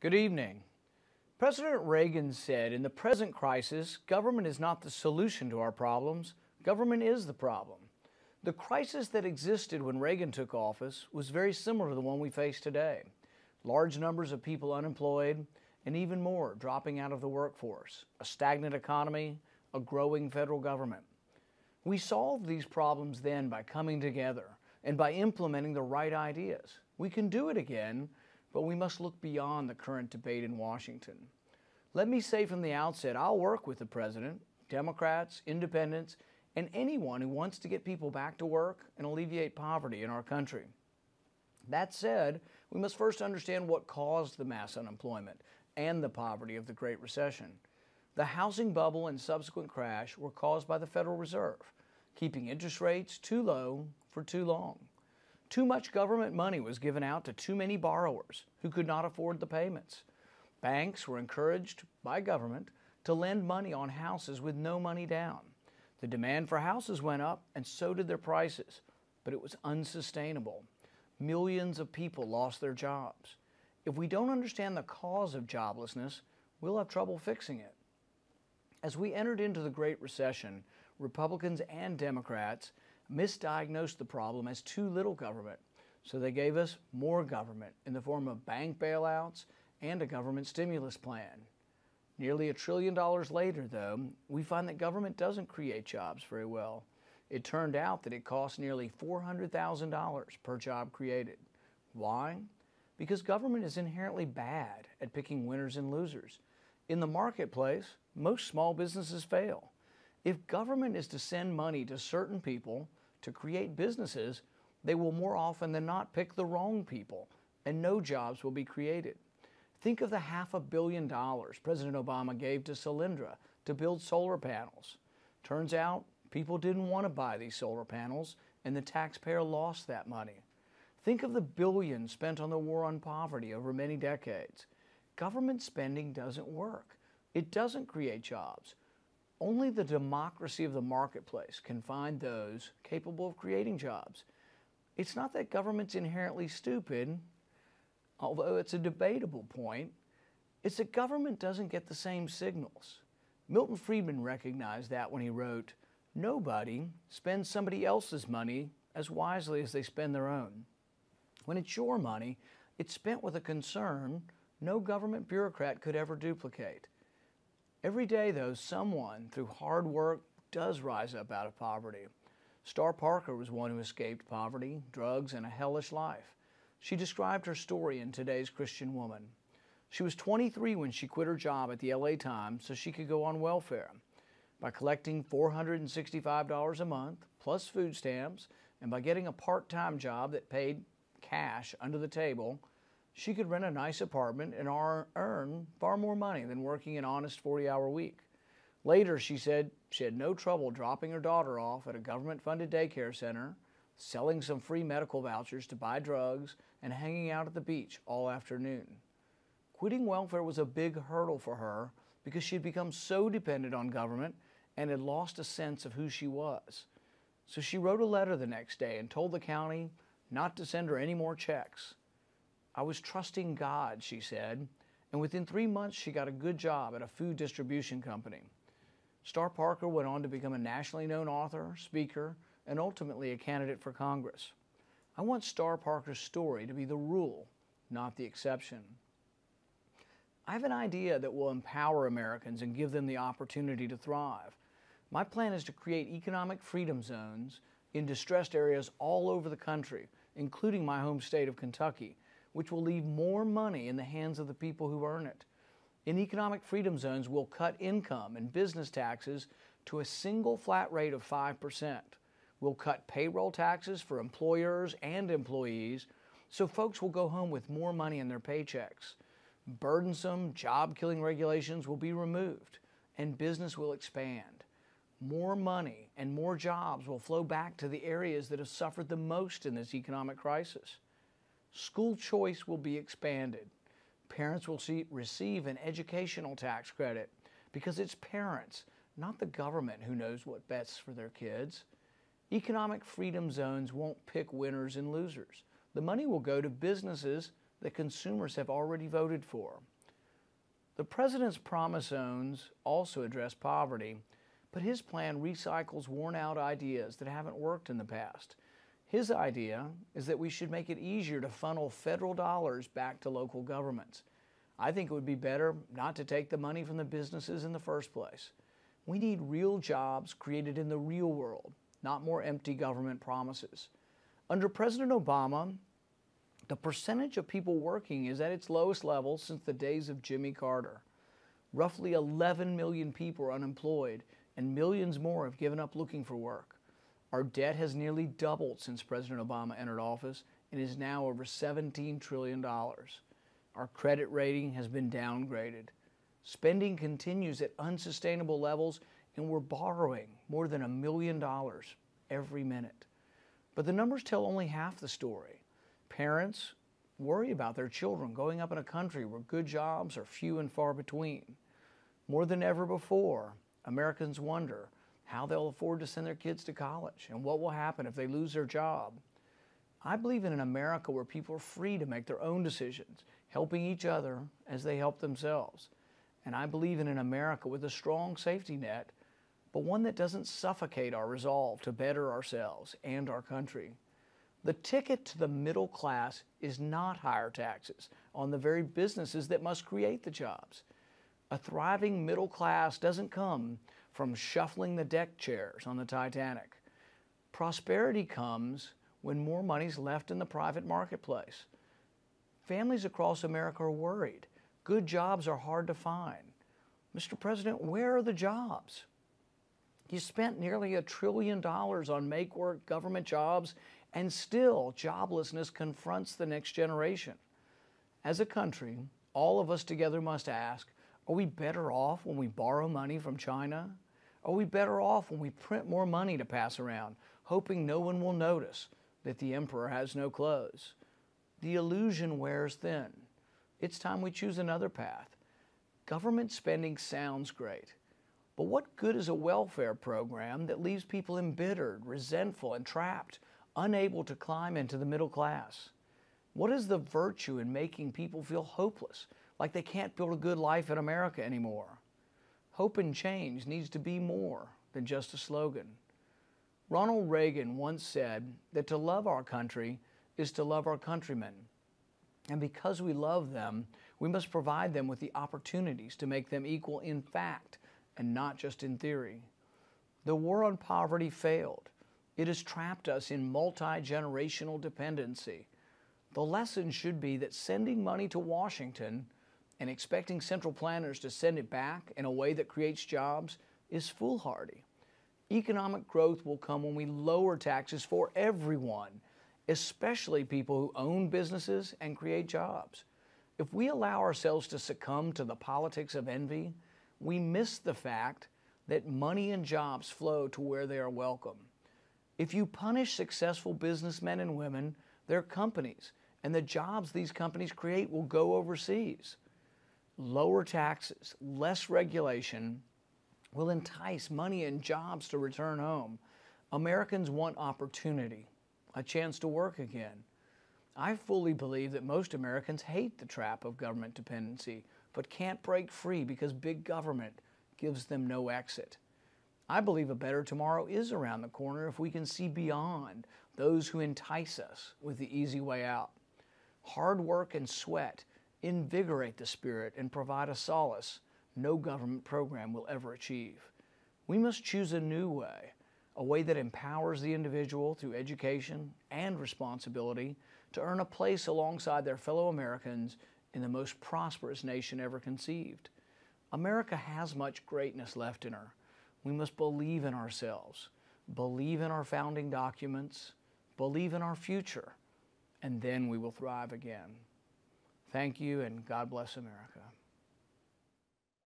Good evening. President Reagan said, in the present crisis, government is not the solution to our problems, government is the problem. The crisis that existed when Reagan took office was very similar to the one we face today. Large numbers of people unemployed, and even more dropping out of the workforce, a stagnant economy, a growing federal government. We solved these problems then by coming together and by implementing the right ideas. We can do it again, but we must look beyond the current debate in Washington. Let me say from the outset, I'll work with the President, Democrats, Independents, and anyone who wants to get people back to work and alleviate poverty in our country. That said, we must first understand what caused the mass unemployment and the poverty of the Great Recession. The housing bubble and subsequent crash were caused by the Federal Reserve, keeping interest rates too low for too long. Too much government money was given out to too many borrowers who could not afford the payments. Banks were encouraged by government to lend money on houses with no money down. The demand for houses went up, and so did their prices, but it was unsustainable. Millions of people lost their jobs. If we don't understand the cause of joblessness, we'll have trouble fixing it. As we entered into the Great Recession, Republicans and Democrats misdiagnosed the problem as too little government, so they gave us more government in the form of bank bailouts and a government stimulus plan. Nearly $1 trillion later, though, we find that government doesn't create jobs very well. It turned out that it costs nearly $400,000 per job created. Why? Because government is inherently bad at picking winners and losers. In the marketplace, most small businesses fail. If government is to send money to certain people to create businesses, they will more often than not pick the wrong people, and no jobs will be created. Think of the $500 million President Obama gave to Solyndra to build solar panels. Turns out, people didn't want to buy these solar panels, and the taxpayer lost that money. Think of the billions spent on the war on poverty over many decades. Government spending doesn't work. It doesn't create jobs. Only the democracy of the marketplace can find those capable of creating jobs. It's not that government's inherently stupid, although it's a debatable point. It's that government doesn't get the same signals. Milton Friedman recognized that when he wrote, "Nobody spends somebody else's money as wisely as they spend their own. When it's your money, it's spent with a concern no government bureaucrat could ever duplicate." Every day, though, someone, through hard work, does rise up out of poverty. Star Parker was one who escaped poverty, drugs, and a hellish life. She described her story in Today's Christian Woman. She was 23 when she quit her job at the LA Times so she could go on welfare. By collecting $465 a month, plus food stamps, and by getting a part-time job that paid cash under the table, she could rent a nice apartment and earn far more money than working an honest 40-hour week. Later, she said she had no trouble dropping her daughter off at a government-funded daycare center, selling some free medical vouchers to buy drugs, and hanging out at the beach all afternoon. Quitting welfare was a big hurdle for her because she had become so dependent on government and had lost a sense of who she was. So she wrote a letter the next day and told the county not to send her any more checks. "I was trusting God," she said, and within 3 months she got a good job at a food distribution company. Star Parker went on to become a nationally known author, speaker, and ultimately a candidate for Congress. I want Star Parker's story to be the rule, not the exception. I have an idea that will empower Americans and give them the opportunity to thrive. My plan is to create economic freedom zones in distressed areas all over the country, including my home state of Kentucky, which will leave more money in the hands of the people who earn it. In economic freedom zones, we'll cut income and business taxes to a single flat rate of 5%. We'll cut payroll taxes for employers and employees, so folks will go home with more money in their paychecks. Burdensome, job-killing regulations will be removed, and business will expand. More money and more jobs will flow back to the areas that have suffered the most in this economic crisis. School choice will be expanded. Parents will receive an educational tax credit because it's parents, not the government, who knows what best for their kids. Economic freedom zones won't pick winners and losers. The money will go to businesses that consumers have already voted for. The president's promise zones also address poverty, but his plan recycles worn-out ideas that haven't worked in the past. His idea is that we should make it easier to funnel federal dollars back to local governments. I think it would be better not to take the money from the businesses in the first place. We need real jobs created in the real world, not more empty government promises. Under President Obama, the percentage of people working is at its lowest level since the days of Jimmy Carter. Roughly 11 million people are unemployed, and millions more have given up looking for work. Our debt has nearly doubled since President Obama entered office and is now over $17 trillion. Our credit rating has been downgraded. Spending continues at unsustainable levels, and we're borrowing more than $1 million every minute. But the numbers tell only half the story. Parents worry about their children growing up in a country where good jobs are few and far between. More than ever before, Americans wonder how they'll afford to send their kids to college and what will happen if they lose their job. I believe in an America where people are free to make their own decisions, helping each other as they help themselves. And I believe in an America with a strong safety net, but one that doesn't suffocate our resolve to better ourselves and our country. The ticket to the middle class is not higher taxes on the very businesses that must create the jobs. A thriving middle class doesn't come from shuffling the deck chairs on the Titanic. Prosperity comes when more money's left in the private marketplace. Families across America are worried. Good jobs are hard to find. Mr. President, where are the jobs? You spent nearly $1 trillion on make-work government jobs, and still joblessness confronts the next generation. As a country, all of us together must ask, are we better off when we borrow money from China? Are we better off when we print more money to pass around, hoping no one will notice that the emperor has no clothes? The illusion wears thin. It's time we choose another path. Government spending sounds great, but what good is a welfare program that leaves people embittered, resentful, and trapped, unable to climb into the middle class? What is the virtue in making people feel hopeless, like they can't build a good life in America anymore? Hope and change needs to be more than just a slogan. Ronald Reagan once said that to love our country is to love our countrymen. And because we love them, we must provide them with the opportunities to make them equal in fact and not just in theory. The war on poverty failed. It has trapped us in multi-generational dependency. The lesson should be that sending money to Washington and expecting central planners to send it back in a way that creates jobs is foolhardy. Economic growth will come when we lower taxes for everyone, especially people who own businesses and create jobs. If we allow ourselves to succumb to the politics of envy, we miss the fact that money and jobs flow to where they are welcome. If you punish successful businessmen and women, their companies and the jobs these companies create will go overseas. Lower taxes, less regulation will entice money and jobs to return home. Americans want opportunity, a chance to work again. I fully believe that most Americans hate the trap of government dependency, but can't break free because big government gives them no exit. I believe a better tomorrow is around the corner if we can see beyond those who entice us with the easy way out. Hard work and sweat invigorate the spirit and provide a solace no government program will ever achieve. We must choose a new way, a way that empowers the individual through education and responsibility to earn a place alongside their fellow Americans in the most prosperous nation ever conceived. America has much greatness left in her. We must believe in ourselves, believe in our founding documents, believe in our future, and then we will thrive again. Thank you, and God bless America.